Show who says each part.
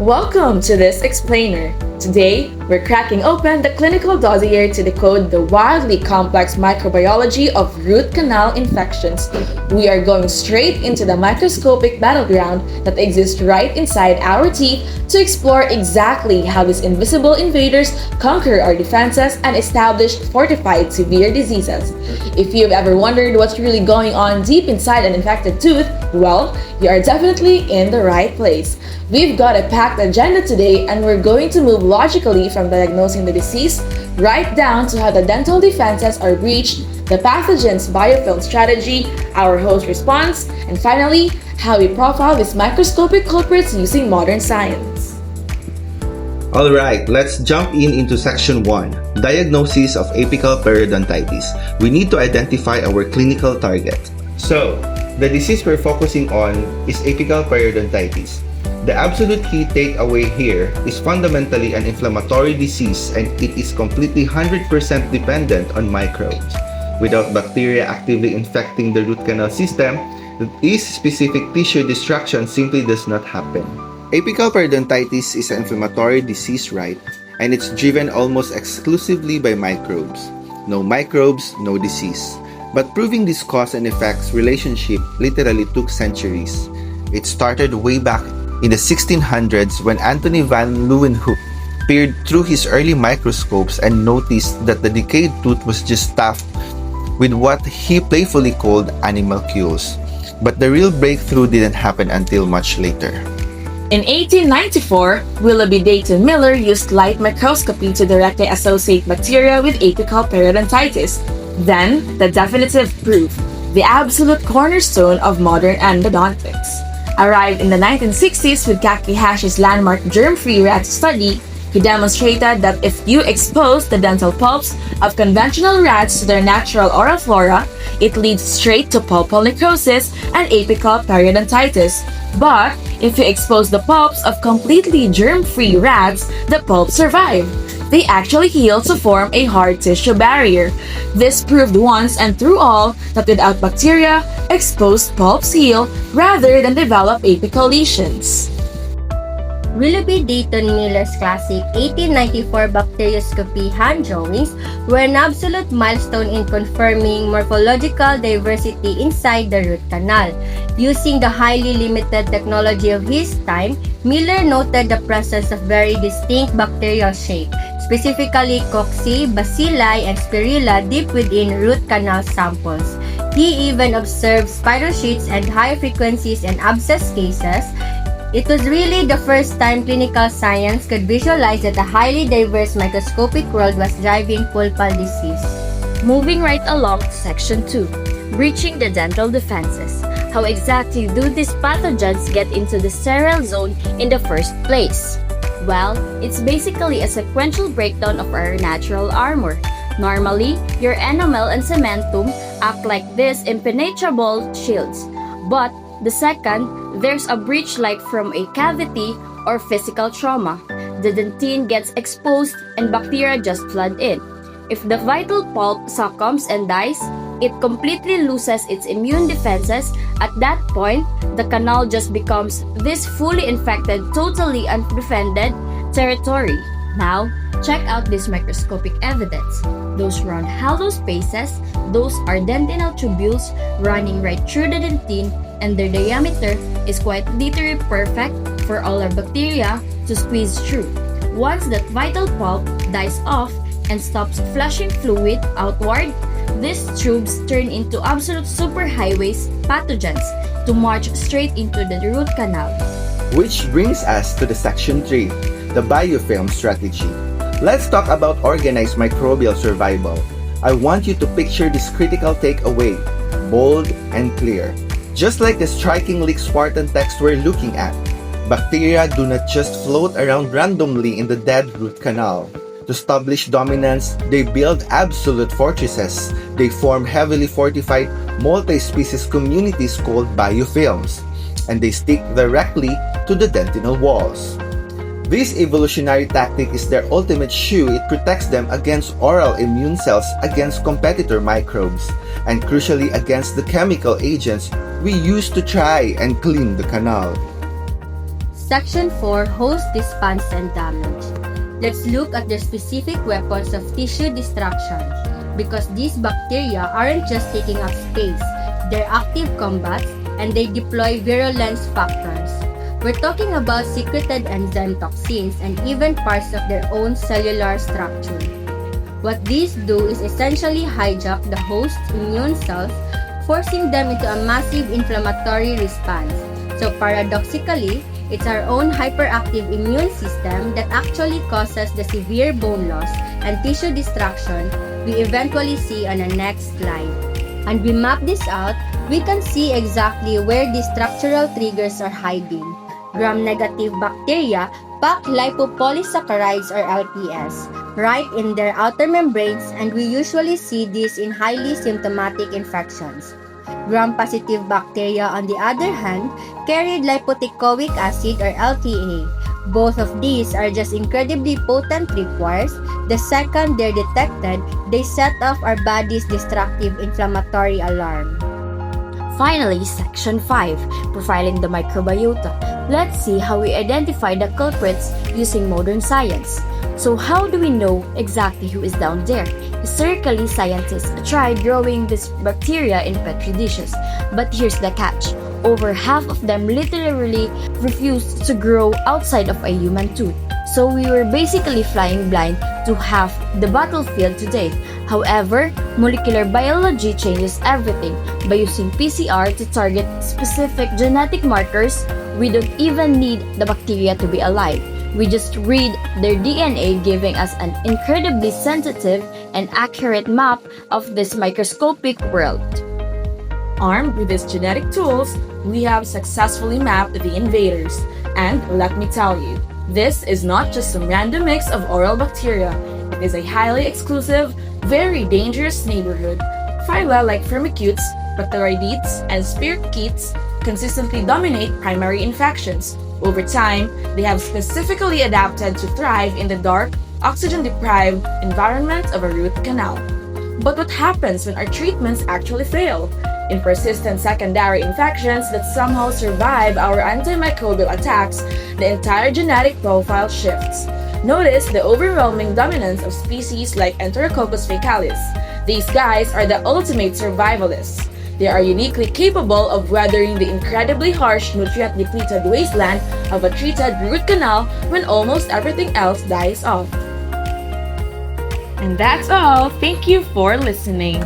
Speaker 1: Welcome to this explainer. Today, we're cracking open the clinical dossier to decode the wildly complex microbiology of root canal infections. We are going straight into the microscopic battleground that exists right inside our teeth to explore exactly how these invisible invaders conquer our defenses and establish fortified severe diseases. If you've ever wondered what's really going on deep inside an infected tooth, well, you are definitely in the right place. We've got a packed agenda today, and we're going to move logically from diagnosing the disease right down to how the dental defenses are breached, the pathogen's biofilm strategy, our host response, and finally, how we profile these microscopic culprits using modern science.
Speaker 2: Alright, let's jump into section 1, diagnosis of apical periodontitis. We need to identify our clinical target. So, the disease we're focusing on is apical periodontitis. The absolute key takeaway here is fundamentally an inflammatory disease, and it is completely 100% dependent on microbes. Without bacteria actively infecting the root canal system, this specific tissue destruction simply does not happen. Apical periodontitis is an inflammatory disease, right? And it's driven almost exclusively by microbes. No microbes, no disease. But proving this cause and effects relationship literally took centuries. It started way back in the 1600s when Anthony van Leeuwenhoek peered through his early microscopes and noticed that the decayed tooth was just stuffed with what he playfully called animalcules. But the real breakthrough didn't happen until much later.
Speaker 1: In 1894, Willoughby Dayton Miller used light microscopy to directly associate bacteria with apical periodontitis. Then, the definitive proof, the absolute cornerstone of modern endodontics. Arrived in the 1960s with Kakihashi's landmark germ-free rat study, he demonstrated that if you expose the dental pulps of conventional rats to their natural oral flora, it leads straight to pulpal necrosis and apical periodontitis. But if you expose the pulps of completely germ-free rats, the pulps survive. They actually heal to form a hard tissue barrier. This proved once and through all that without bacteria, exposed pulps heal rather than develop apical lesions.
Speaker 3: Willoughby Dayton Miller's classic 1894 bacterioscopy hand drawings were an absolute milestone in confirming morphological diversity inside the root canal. Using the highly limited technology of his time, Miller noted the presence of very distinct bacterial shape, specifically cocci, bacilli, and spirilla deep within root canal samples. He even observed spiral sheets and high frequencies and abscess cases. It was really the first time clinical science could visualize that a highly diverse microscopic world was driving pulpal disease.
Speaker 4: Moving right along to section 2, breaching the dental defenses. How exactly do these pathogens get into the sterile zone in the first place? Well, it's basically a sequential breakdown of our natural armor. Normally, your enamel and cementum act like these impenetrable shields. But the second, there's a breach like from a cavity or physical trauma. The dentine gets exposed and bacteria just flood in. If the vital pulp succumbs and dies, it completely loses its immune defenses. At that point, the canal just becomes this fully infected, totally undefended territory. Now, check out this microscopic evidence. Those round hollow spaces, those are dentinal tubules running right through the dentine, and their diameter is quite literally perfect for all our bacteria to squeeze through. Once that vital pulp dies off and stops flushing fluid outward, these tubes turn into absolute superhighways pathogens to march straight into the root canal.
Speaker 2: Which brings us to the section 3, the biofilm strategy. Let's talk about organized microbial survival. I want you to picture this critical takeaway, bold and clear. Just like the strikingly Spartan text we're looking at, bacteria do not just float around randomly in the dead root canal. To establish dominance, they build absolute fortresses. They form heavily fortified multi-species communities called biofilms, and they stick directly to the dentinal walls. This evolutionary tactic is their ultimate shoe. It protects them against oral immune cells, against competitor microbes, and crucially against the chemical agents we use to try and clean the canal.
Speaker 3: Section 4, Host Response and Damage. Let's look at the specific weapons of tissue destruction, because these bacteria aren't just taking up space, they're active combats and they deploy virulence factors. We're talking about secreted enzyme toxins and even parts of their own cellular structure. What these do is essentially hijack the host's immune cells, forcing them into a massive inflammatory response. So paradoxically, it's our own hyperactive immune system that actually causes the severe bone loss and tissue destruction we eventually see on the next slide. And we map this out, we can see exactly where these structural triggers are hiding. Gram-negative bacteria pack lipopolysaccharides or LPS right in their outer membranes, and we usually see this in highly symptomatic infections. Gram-positive bacteria, on the other hand, carried lipoteichoic acid or LTA. Both of these are just incredibly potent tripwires. The second they're detected, they set off our body's destructive inflammatory alarm.
Speaker 4: Finally, Section 5, Profiling the Microbiota. Let's see how we identify the culprits using modern science. So how do we know exactly who is down there? Historically, scientists tried growing these bacteria in petri dishes, but here's the catch. Over half of them literally refused to grow outside of a human tooth. So we were basically flying blind to half the battlefield today. However, molecular biology changes everything. By using PCR to target specific genetic markers, we don't even need the bacteria to be alive. We just read their DNA, giving us an incredibly sensitive and accurate map of this microscopic world.
Speaker 1: Armed with these genetic tools, we have successfully mapped the invaders. And let me tell you, this is not just some random mix of oral bacteria. It is a highly exclusive, very dangerous neighborhood. Phyla like Firmicutes, Bacteroidetes, and Spirochetes consistently dominate primary infections. Over time, they have specifically adapted to thrive in the dark, oxygen-deprived environment of a root canal. But what happens when our treatments actually fail? In persistent secondary infections that somehow survive our antimicrobial attacks, the entire genetic profile shifts. Notice the overwhelming dominance of species like Enterococcus faecalis. These guys are the ultimate survivalists. They are uniquely capable of weathering the incredibly harsh nutrient-depleted wasteland of a treated root canal when almost everything else dies off. And that's all. Thank you for listening.